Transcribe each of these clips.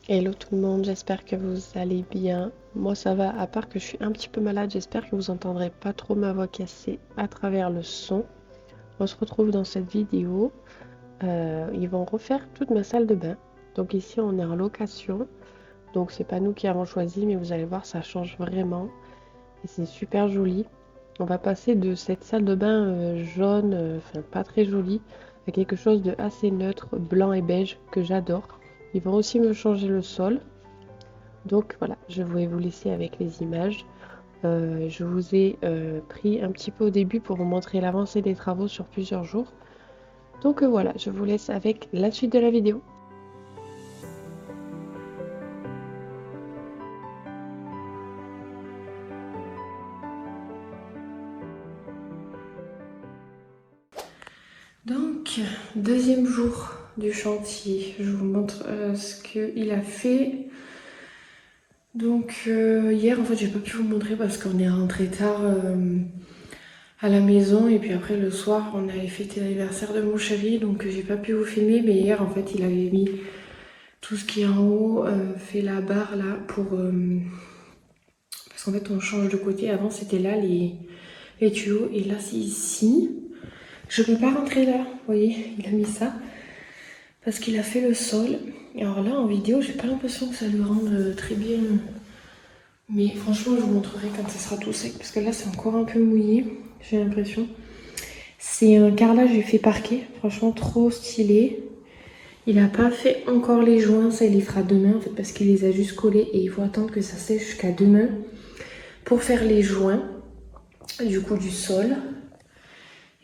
Hello tout le monde, j'espère que vous allez bien. Moi ça va, à part que je suis un petit peu malade, j'espère que vous entendrez pas trop ma voix cassée à travers le son. On se retrouve dans cette vidéo. Ils vont refaire toute ma salle de bain. Donc ici on est en location. Donc c'est pas nous qui avons choisi, mais vous allez voir, ça change vraiment. Et c'est super joli. On va passer de cette salle de bain jaune, enfin pas très jolie, à quelque chose de assez neutre, blanc et beige, que j'adore. Ils vont aussi me changer le sol. Donc voilà, je vais vous laisser avec les images. Je vous ai pris un petit peu au début pour vous montrer l'avancée des travaux sur plusieurs jours. Donc voilà, je vous laisse avec la suite de la vidéo. Donc, deuxième jour du chantier. Je vous montre ce qu'il a fait. Donc hier en fait j'ai pas pu vous montrer parce qu'on est rentré tard à la maison et puis après le soir on allait fêter l'anniversaire de mon chéri, donc j'ai pas pu vous filmer, mais hier en fait il avait mis tout ce qui est en haut, fait la barre là pour parce qu'en fait on change de côté. Avant c'était là les tuyaux et là c'est ici. Je peux pas rentrer là, vous voyez, il a mis ça parce qu'il a fait le sol. Alors là en vidéo j'ai pas l'impression que ça lui rende très bien, mais franchement je vous montrerai quand ça sera tout sec parce que là c'est encore un peu mouillé, j'ai l'impression. C'est un carrelage fait parquet, franchement trop stylé. Il n'a pas fait encore les joints, ça il les fera demain en fait parce qu'il les a juste collés et il faut attendre que ça sèche jusqu'à demain pour faire les joints du coup du sol.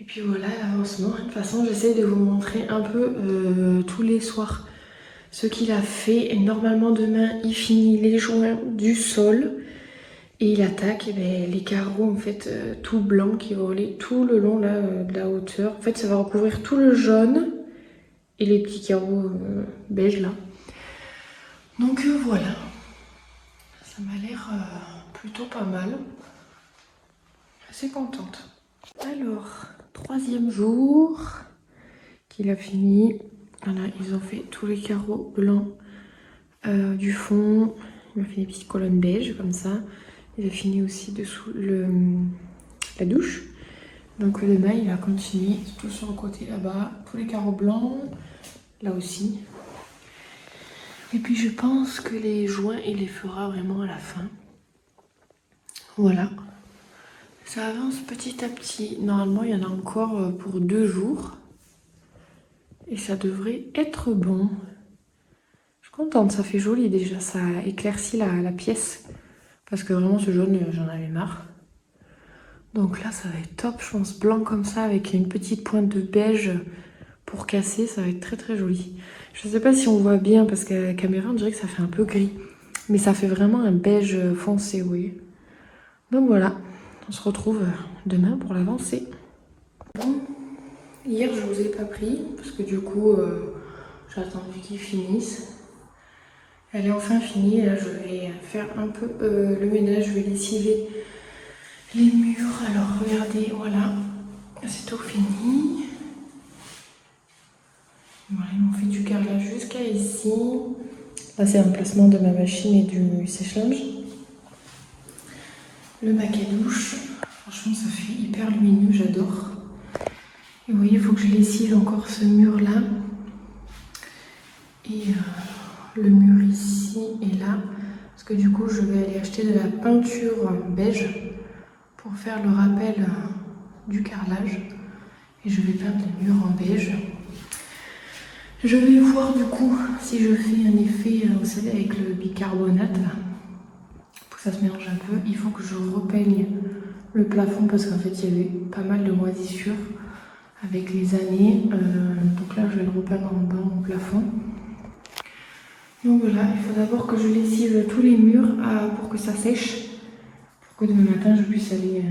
Et puis voilà l'avancement. De toute façon j'essaie de vous montrer un peu tous les soirs ce qu'il a fait. Et normalement demain il finit les joints du sol et il attaque les carreaux en fait tout blanc qui vont aller tout le long là, de la hauteur. En fait ça va recouvrir tout le jaune et les petits carreaux beige là. Donc voilà, ça m'a l'air plutôt pas mal. Assez contente. Alors, troisième jour qu'il a fini. Voilà, ils ont fait tous les carreaux blancs du fond. Il m'a fait des petites colonnes beige comme ça. Il a fini aussi dessous la douche. Donc demain, il va continuer tout sur le côté là-bas. Tous les carreaux blancs, là aussi. Et puis je pense que les joints, il les fera vraiment à la fin. Voilà. Ça avance petit à petit. Normalement, il y en a encore pour 2 jours. Et ça devrait être bon. Je suis contente, ça fait joli déjà. Ça éclaircit la pièce. Parce que vraiment, ce jaune, j'en avais marre. Donc là, ça va être top. Je pense blanc comme ça, avec une petite pointe de beige pour casser. Ça va être très très joli. Je ne sais pas si on voit bien, parce qu'à la caméra, on dirait que ça fait un peu gris. Mais ça fait vraiment un beige foncé, oui. Donc voilà, on se retrouve demain pour l'avancée. Bon, hier je vous ai pas pris parce que du coup j'ai attendu qu'il finisse. Elle est enfin finie et là je vais faire un peu le ménage, je vais lessiver les murs. Alors regardez, voilà, c'est tout fini. Voilà, ils m'ont fait du carrelage jusqu'à ici. Là c'est l'emplacement de ma machine et du sèche-linge. Le bac à douche, franchement ça fait hyper lumineux, j'adore. Et vous voyez, il faut que je lessive encore ce mur là. Et le mur ici et là. Parce que du coup je vais aller acheter de la peinture beige pour faire le rappel du carrelage. Et je vais peindre les murs en beige. Je vais voir du coup si je fais un effet, vous savez, avec le bicarbonate là, pour que ça se mélange un peu. Il faut que je repeigne le plafond parce qu'en fait il y avait pas mal de moisissures avec les années. Donc là je vais le repeindre en bas au plafond. Donc voilà, il faut d'abord que je lessive tous les murs pour que ça sèche. Pour que demain matin je puisse aller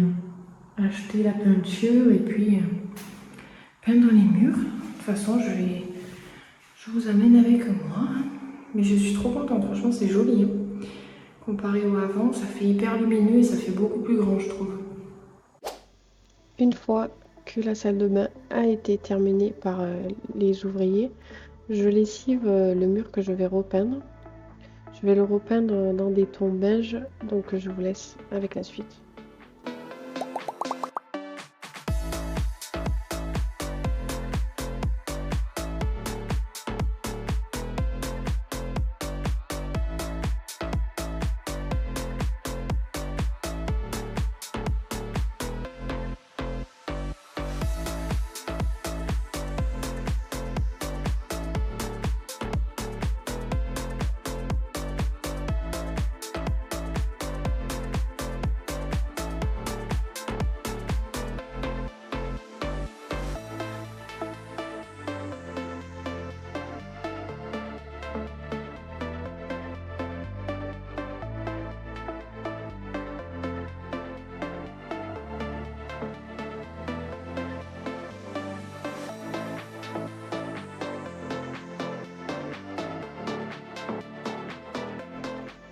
acheter la peinture et puis peindre les murs. De toute façon je vous amène avec moi. Mais je suis trop contente, franchement c'est joli. Comparé au avant, ça fait hyper lumineux et ça fait beaucoup plus grand je trouve. Une fois que la salle de bain a été terminée par les ouvriers, je lessive le mur que je vais repeindre. Je vais le repeindre dans des tons beige, donc je vous laisse avec la suite.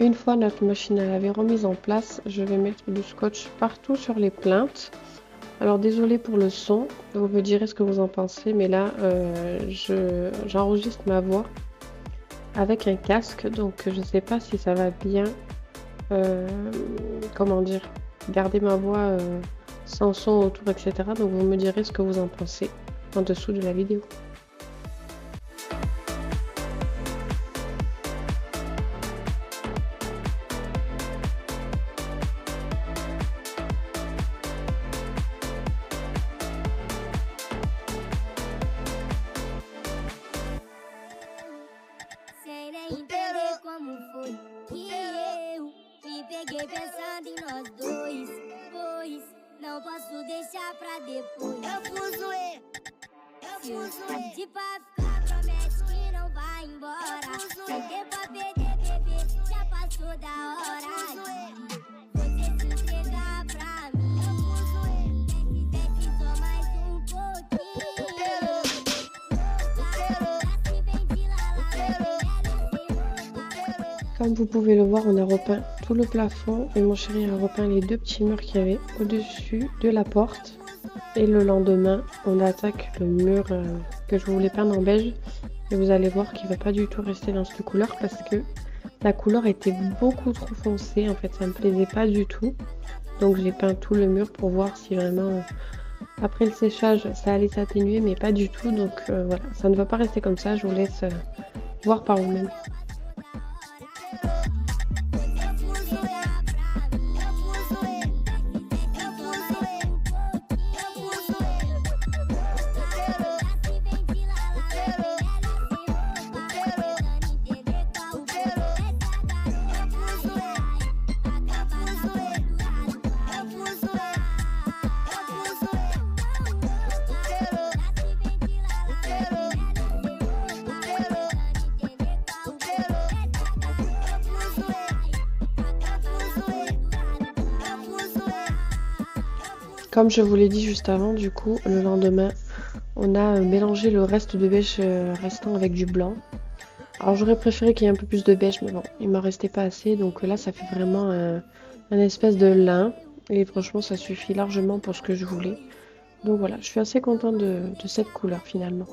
Une fois notre machine à laver remise en place, je vais mettre du scotch partout sur les plaintes. Alors désolé pour le son, vous me direz ce que vous en pensez, mais là j'enregistre ma voix avec un casque, donc je ne sais pas si ça va bien, comment dire, garder ma voix sans son autour, etc. Donc vous me direz ce que vous en pensez en dessous de la vidéo. Entender como foi que eu me peguei pensando em nós dois, pois não posso deixar pra depois. Eu fuso de pra ficar, promete que não vai embora. Sem tempo a perder, bebê, já passou da hora de você se entregar pra mim. Desce só mais um pouquinho. Comme vous pouvez le voir, on a repeint tout le plafond et mon chéri a repeint les deux petits murs qu'il y avait au-dessus de la porte. Et le lendemain, on attaque le mur que je voulais peindre en beige. Et vous allez voir qu'il ne va pas du tout rester dans cette couleur parce que la couleur était beaucoup trop foncée. En fait, ça ne me plaisait pas du tout. Donc j'ai peint tout le mur pour voir si vraiment, après le séchage, ça allait s'atténuer, mais pas du tout. Donc voilà, ça ne va pas rester comme ça. Je vous laisse voir par vous-même. Comme je vous l'ai dit juste avant, du coup, le lendemain, on a mélangé le reste de beige restant avec du blanc. Alors j'aurais préféré qu'il y ait un peu plus de beige, mais bon, il m'en restait pas assez. Donc là, ça fait vraiment un espèce de lin. Et franchement, ça suffit largement pour ce que je voulais. Donc voilà, je suis assez contente de cette couleur finalement.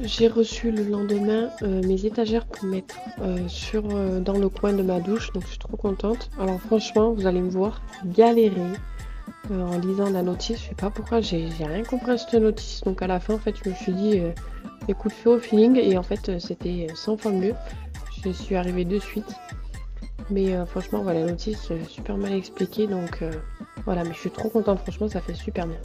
J'ai reçu le lendemain mes étagères pour mettre dans le coin de ma douche, donc je suis trop contente. Alors franchement, vous allez me voir galérer en lisant la notice. Je sais pas pourquoi, j'ai rien compris à cette notice. Donc à la fin, en fait, je me suis dit, écoute, fais au feeling. Et en fait, c'était 100 fois mieux. Je suis arrivée de suite. Mais franchement, voilà, la notice super mal expliquée. Donc voilà, mais je suis trop contente. Franchement, ça fait super bien.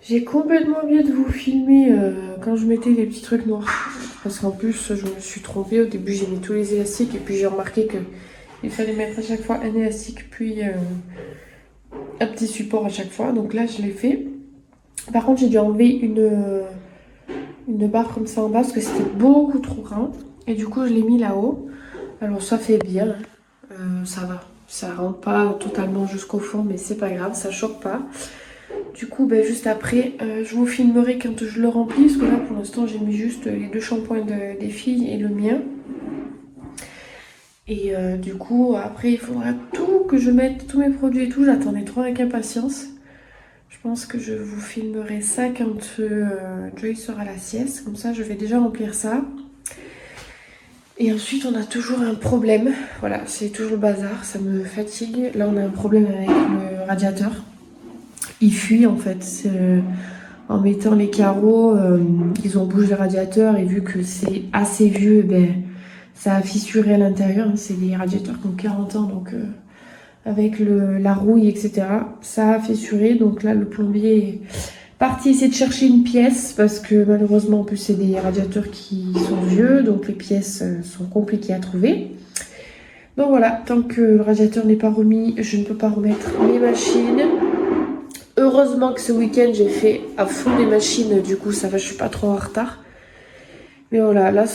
J'ai complètement oublié de vous filmer quand je mettais les petits trucs noirs. Parce qu'en plus, je me suis trompée. Au début, j'ai mis tous les élastiques. Et puis, j'ai remarqué qu'il fallait mettre à chaque fois un élastique, puis un petit support à chaque fois. Donc là, je l'ai fait. Par contre, j'ai dû enlever une barre comme ça en bas parce que c'était beaucoup trop grand. Et du coup, je l'ai mis là-haut. Alors, ça fait bien. Ça va. Ça rentre pas totalement jusqu'au fond, mais c'est pas grave, ça choque pas. Du coup, ben, juste après, je vous filmerai quand je le remplis. Parce que là, pour l'instant, j'ai mis juste les 2 shampoings des filles et le mien. Et du coup, après, il faudra tout que je mette, tous mes produits et tout. J'attendais trop avec impatience. Je pense que je vous filmerai ça quand Joy sera à la sieste. Comme ça, je vais déjà remplir ça. Et ensuite, on a toujours un problème. Voilà, c'est toujours le bazar. Ça me fatigue. Là, on a un problème avec le radiateur. Il fuit, en fait. En mettant les carreaux, ils ont bougé le radiateur. Et vu que c'est assez vieux, ben, ça a fissuré à l'intérieur. C'est des radiateurs qui ont 40 ans, donc... avec la rouille, etc. Ça a fissuré, donc là le plombier est parti essayer de chercher une pièce parce que malheureusement en plus c'est des radiateurs qui sont vieux, donc les pièces sont compliquées à trouver. Donc voilà, tant que le radiateur n'est pas remis, je ne peux pas remettre mes machines. Heureusement que ce week-end j'ai fait à fond des machines, du coup ça va, je suis pas trop en retard. Mais voilà, là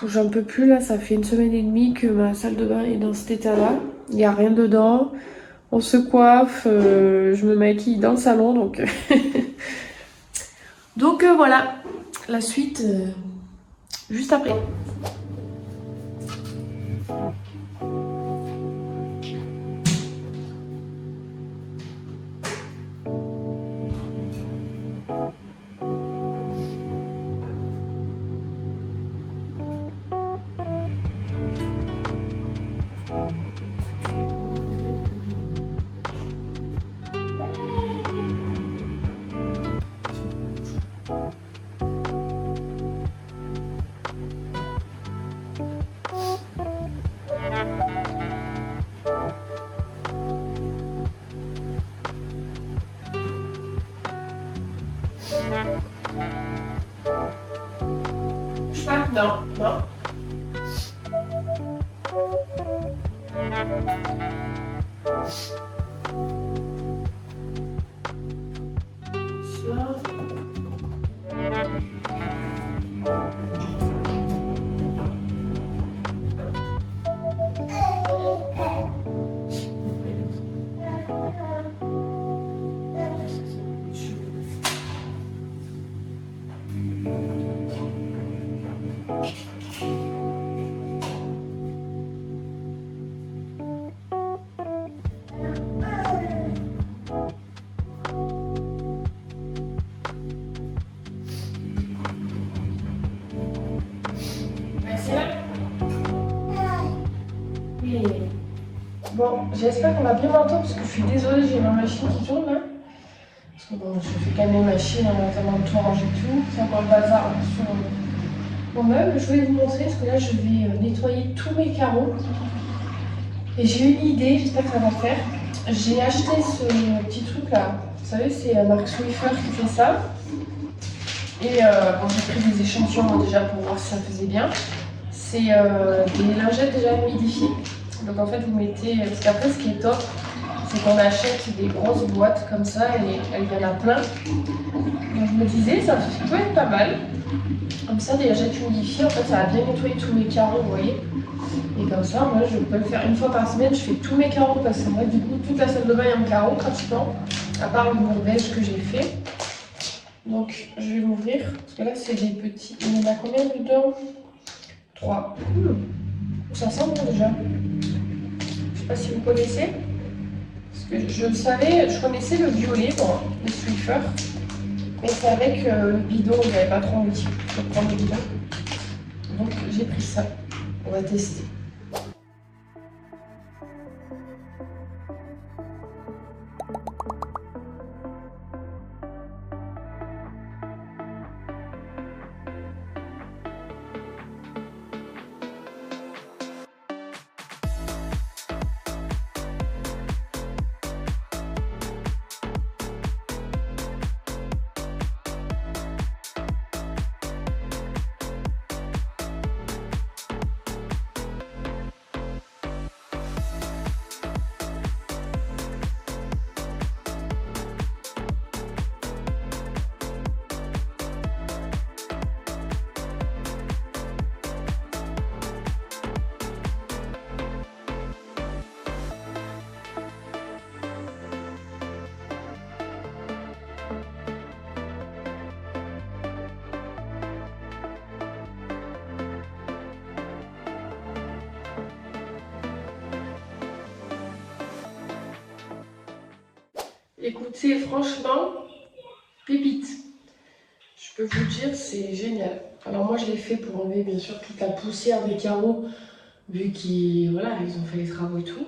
j'en peux plus, là ça fait 1 semaine et demie que ma salle de bain est dans cet état-là. Il n'y a rien dedans, on se coiffe, je me maquille dans le salon, donc... donc voilà, la suite juste après. Non, non. Bon, j'espère qu'on va bien m'entendre parce que je suis désolée, j'ai ma machine qui tourne là. Parce que bon, je fais quand même mes machines en attendant de tout ranger tout. C'est encore le bazar sur mon meuble. Je voulais vous montrer parce que là je vais nettoyer tous mes carreaux. Et j'ai une idée, j'espère que ça va faire. J'ai acheté ce petit truc là. Vous savez, c'est Mark Swiffer qui fait ça. Et bon, j'ai pris des échantillons déjà pour voir si ça faisait bien. C'est des lingettes déjà humidifiées. Donc en fait vous mettez, parce qu'après ce qui est top, c'est qu'on achète des grosses boîtes comme ça et il y en a plein. Donc je me disais ça peut être pas mal. Comme ça des lingettes humidifiées, en fait ça va bien nettoyer tous mes carreaux, vous voyez. Et comme ça moi je peux le faire 1 fois par semaine, je fais tous mes carreaux parce que moi du coup toute la salle de bain est en carreaux pratiquement, à part le mur beige que j'ai fait. Donc je vais m'ouvrir, parce que là c'est des petits, il y en a combien dedans? 3. Ça sent bon déjà. Je sais pas si vous connaissez. Parce que je le savais, je connaissais le violet, bon, le Swiffer. Mais c'est avec le bidon, j'avais pas trop envie de prendre le bidon. Donc j'ai pris ça. On va tester. Écoutez, franchement, pépite. Je peux vous dire, c'est génial. Alors moi, je l'ai fait pour enlever bien sûr toute la poussière des carreaux, vu qu'ils voilà, ils ont fait les travaux et tout.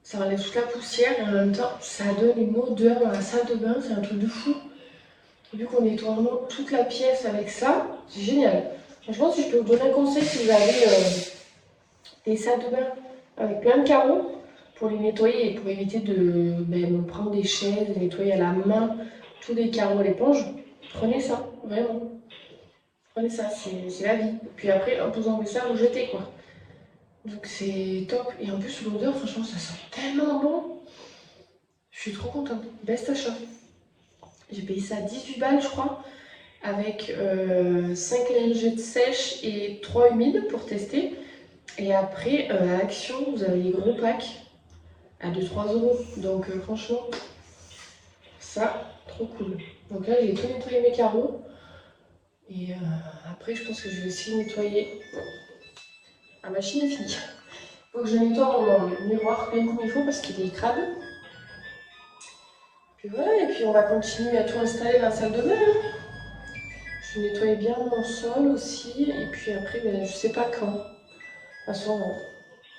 Ça enlève toute la poussière et en même temps, ça donne une odeur dans la salle de bain, c'est un truc de fou. Vu qu'on nettoie vraiment toute la pièce avec ça, c'est génial. Franchement, si je peux vous donner un conseil, si vous avez des salles de bain avec plein de carreaux, pour les nettoyer et pour éviter de prendre des chaises, de nettoyer à la main tous les carreaux à l'éponge, prenez ça, vraiment. Prenez ça, c'est la vie. Puis après, en vous enlevez ça, vous jetez quoi. Donc c'est top. Et en plus, l'odeur, franchement, ça sent tellement bon. Je suis trop contente. Best achat. J'ai payé ça 18 balles, je crois, avec 5 lingettes sèches et 3 humides pour tester. Et après, à Action, vous avez les gros packs à 2-3 euros. Donc franchement, ça, trop cool. Donc là, j'ai tout nettoyé mes carreaux. Et après, je pense que je vais aussi nettoyer. La machine est finie. Faut que je nettoie mon miroir bien comme il faut parce qu'il est crade. Puis voilà, et puis on va continuer à tout installer dans la salle de bain. Je vais nettoyer bien mon sol aussi. Et puis après, je sais pas quand. De toute façon,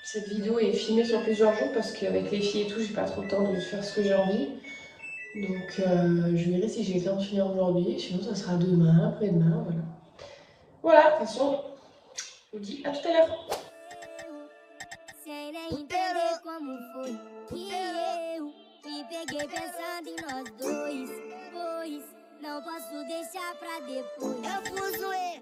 cette vidéo est filmée sur plusieurs jours parce qu'avec les filles et tout, j'ai pas trop le temps de faire ce que j'ai envie. Donc je verrai si j'ai le temps de finir aujourd'hui. Sinon, ça sera demain, après-demain, voilà. Voilà, de toute façon, je vous dis à tout à l'heure. Sem nem entender como foi que eu me peguei pensando em nós dois. Pois não posso deixar pra depois. Eu fuzoei,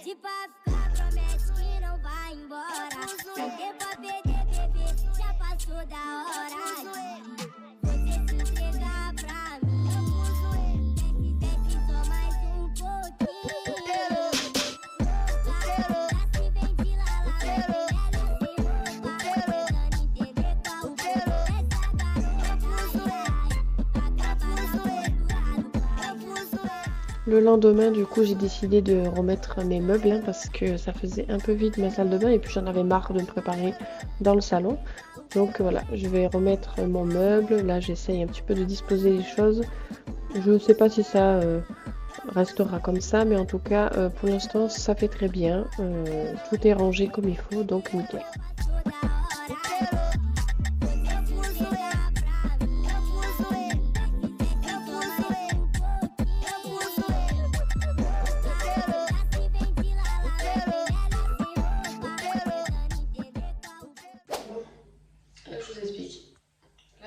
de pra ficar, promete que não vai embora. Sem tempo pra perder, bebê, já passou da hora de você se entregar pra mim. Desce só mais pouquinho. Le lendemain, du coup, j'ai décidé de remettre mes meubles parce que ça faisait un peu vide ma salle de bain et puis j'en avais marre de me préparer dans le salon. Donc voilà, je vais remettre mon meuble. Là, j'essaye un petit peu de disposer les choses. Je ne sais pas si ça restera comme ça, mais en tout cas, pour l'instant, ça fait très bien. Tout est rangé comme il faut, donc nickel.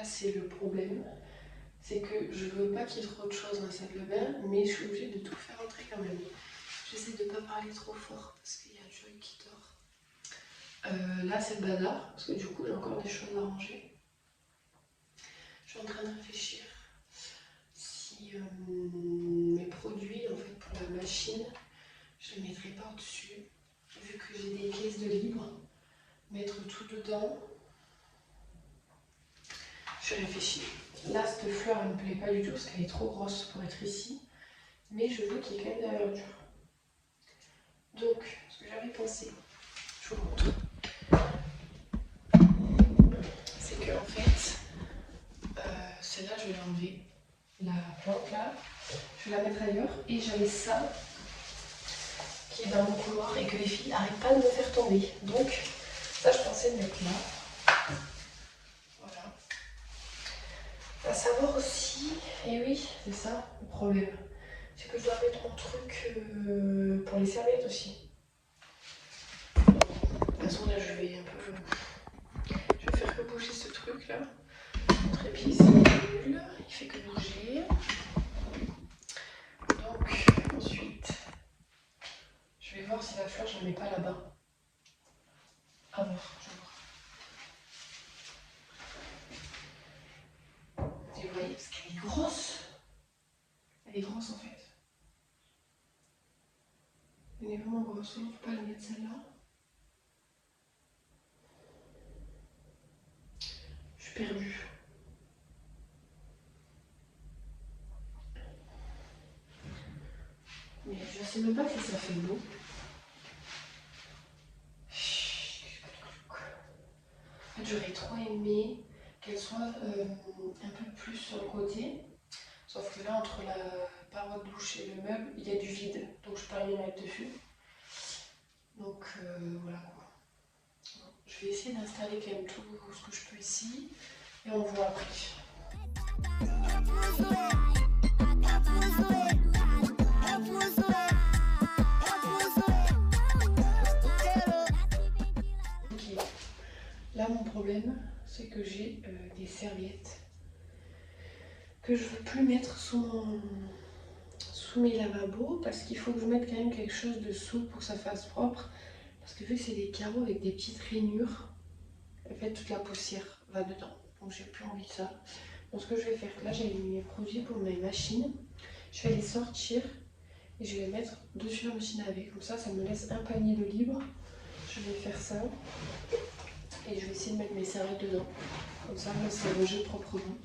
C'est le problème, c'est que je veux pas qu'il y ait trop de choses dans la salle de bain, mais je suis obligée de tout faire entrer quand même. J'essaie de pas parler trop fort parce qu'il y a Joy qui dort. Là c'est le bazar, parce que du coup j'ai encore des choses à ranger. Je suis en train de réfléchir si mes produits en fait pour la machine, je les mettrai pas au-dessus, vu que j'ai des caisses de libre, mettre tout dedans. Je réfléchis. Là, cette fleur, elle ne me plaît pas du tout parce qu'elle est trop grosse pour être ici. Mais je veux qu'il y ait quand même de la verdure. Donc, ce que j'avais pensé, je vous montre. C'est que en fait, celle-là, je vais l'enlever. La plante là, je vais la mettre ailleurs. Et j'avais ça qui est dans mon couloir et que les filles n'arrêtent pas de me faire tomber. Donc, ça, je pensais le mettre là. À savoir aussi, et oui, c'est ça le problème, c'est que je dois mettre mon truc pour les serviettes aussi. De toute façon, là, je vais faire que bouger ce truc là. Mon trépied, c'est nul, il fait que bouger. Donc, ensuite, je vais voir si la fleur, je ne la mets pas là-bas. À voir, je vais voir. Vous voyez, parce qu'elle est grosse. Elle est grosse en fait. Elle est vraiment grosse. Il ne faut pas la mettre celle-là. Je suis perdue. Mais je ne sais même pas si ça fait beau. En fait, j'aurais trop aimé qu'elle soit un peu plus sur le côté. Sauf que là, entre la paroi de douche et le meuble, il y a du vide. Donc je peux rien mettre dessus. Donc voilà quoi. Bon, je vais essayer d'installer quand même tout ce que je peux ici. Et on voit après. Ok. Là, mon problème, c'est que j'ai des serviettes que je veux plus mettre sous mes lavabos parce qu'il faut que je mette quand même quelque chose dessous pour que ça fasse propre. Parce que vu que c'est des carreaux avec des petites rainures, en fait toute la poussière va dedans. Donc j'ai plus envie de ça. Donc ce que je vais faire, là j'ai mis mes produits pour mes machines. Je vais les sortir et je vais les mettre dessus la machine à laver. Comme ça me laisse un panier de libre. Je vais faire ça. Et je vais essayer de mettre mes serviettes dedans. Comme ça, moi, c'est rangé proprement.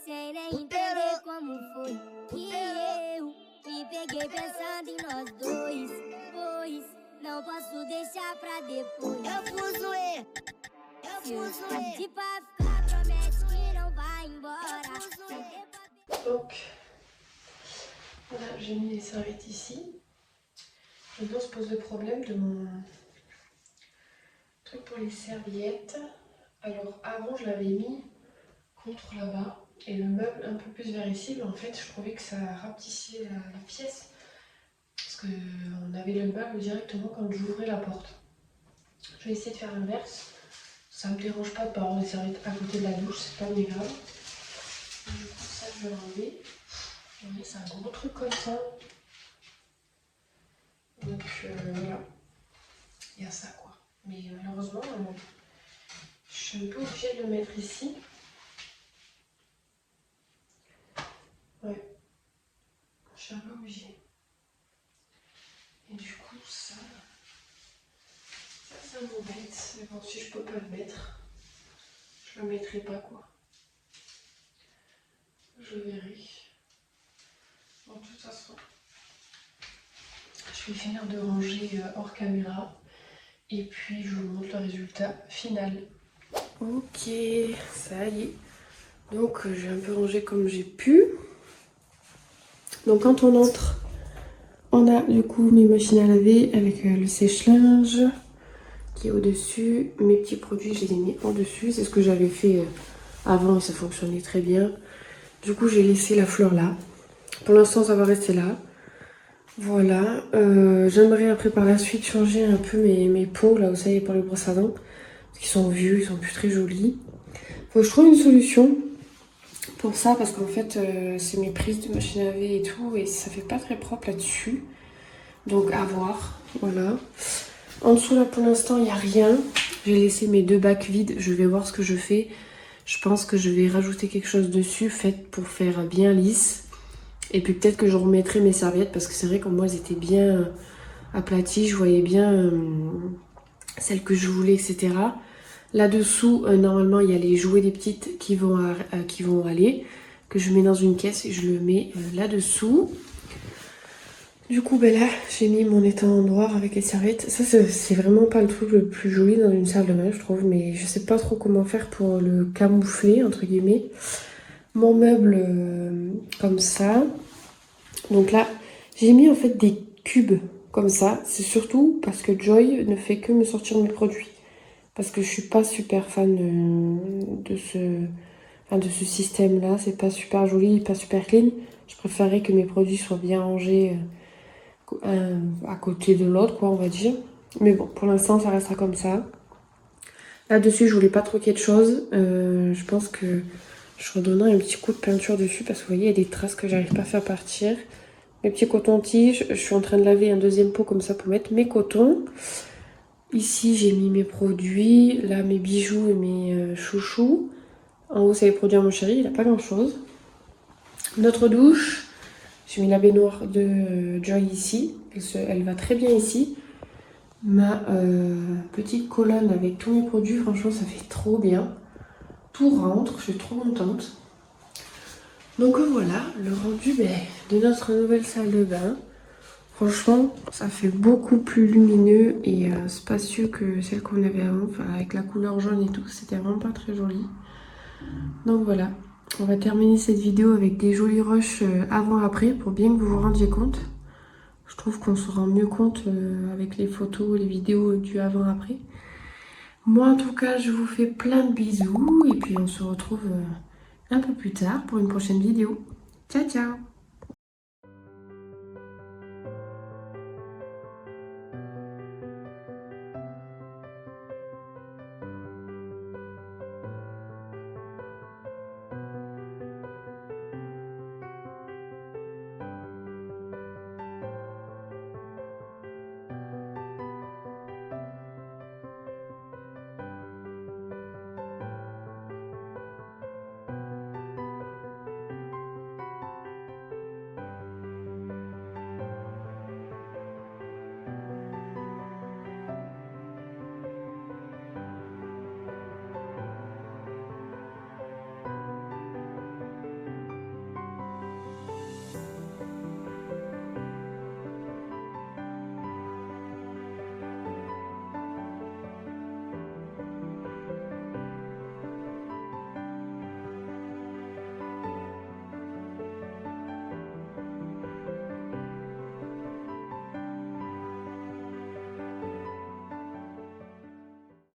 Sem nem entender como foi que eu me peguei pensando em nós dois, pois não posso deixar pra depois. Eu fui zoé. Se pra ficar, promete que não vai embora. Donc, voilà, j'ai mis les serviettes ici. Maintenant se pose le problème de mon truc pour les serviettes. Alors avant je l'avais mis contre là-bas et le meuble un peu plus vers ici, mais en fait je trouvais que ça rapetissait la pièce parce qu'on avait le meuble directement quand j'ouvrais la porte. Je vais essayer de faire l'inverse. Ça me dérange pas de pas avoir les serviettes à côté de la douche, c'est pas bien grave. Du coup ça je vais l'enlever. C'est un gros truc comme ça. Donc voilà, il y a ça quoi. Mais malheureusement, je suis un peu obligée de le mettre ici. Ouais, je suis un peu obligée. Et du coup, ça m'embête. Mais bon, si je peux pas le mettre, je le mettrai pas quoi. Je verrai. Bon, de toute façon, je vais finir de ranger hors caméra. Et puis, je vous montre le résultat final. Ok, ça y est. Donc, j'ai un peu rangé comme j'ai pu. Donc, quand on entre, on a du coup mes machines à laver avec le sèche-linge qui est au-dessus. Mes petits produits, je les ai mis au-dessus. C'est ce que j'avais fait avant et ça fonctionnait très bien. Du coup, j'ai laissé la fleur là. Pour l'instant, ça va rester là. Voilà. J'aimerais après par la suite changer un peu mes pots là où ça y est pour les brosses à dents. Parce qu'ils sont vieux, ils sont plus très jolis. Faut que je trouve une solution pour ça parce qu'en fait, c'est mes prises de machine à laver et tout. Et ça fait pas très propre là-dessus. Donc à voir. Voilà. En dessous là pour l'instant, il n'y a rien. J'ai laissé mes 2 bacs vides. Je vais voir ce que je fais. Je pense que je vais rajouter quelque chose dessus, fait pour faire bien lisse. Et puis peut-être que je remettrai mes serviettes parce que c'est vrai que moi elles étaient bien aplaties. Je voyais bien celles que je voulais, etc. Là-dessous, normalement, il y a les jouets des petites qui vont aller, que je mets dans une caisse et je le mets là-dessous. Du coup, ben là, j'ai mis mon étendoir avec les serviettes. Ça, c'est vraiment pas le truc le plus joli dans une salle de bain, je trouve. Mais je sais pas trop comment faire pour le camoufler, entre guillemets. Mon meuble comme ça. Donc là, j'ai mis en fait des cubes comme ça. C'est surtout parce que Joy ne fait que me sortir mes produits. Parce que je suis pas super fan de ce système-là. C'est pas super joli, pas super clean. Je préférerais que mes produits soient bien rangés à côté de l'autre, quoi, on va dire. Mais bon, pour l'instant, ça restera comme ça. Là-dessus, je voulais pas trop qu'il y ait de choses. Je pense que je redonnerai un petit coup de peinture dessus parce que vous voyez, il y a des traces que j'arrive pas à faire partir. Mes petits cotons-tiges. Je suis en train de laver un deuxième pot comme ça pour mettre mes cotons. Ici, j'ai mis mes produits. Là, mes bijoux et mes chouchous. En haut, c'est les produits à mon chéri. Il n'a pas grand-chose. Notre douche. J'ai mis la baignoire de Joy ici. Elle va très bien ici. ma petite colonne avec tous mes produits. Franchement, ça fait trop bien. Tout rentre, je suis trop contente. Donc voilà, le rendu de notre nouvelle salle de bain. Franchement, ça fait beaucoup plus lumineux et spacieux que celle qu'on avait avant. Enfin, avec la couleur jaune et tout, c'était vraiment pas très joli. Donc voilà, on va terminer cette vidéo avec des jolis rushs avant-après pour bien que vous vous rendiez compte. Je trouve qu'on se rend mieux compte avec les photos, les vidéos du avant-après. Moi en tout cas, je vous fais plein de bisous et puis on se retrouve un peu plus tard pour une prochaine vidéo. Ciao ciao!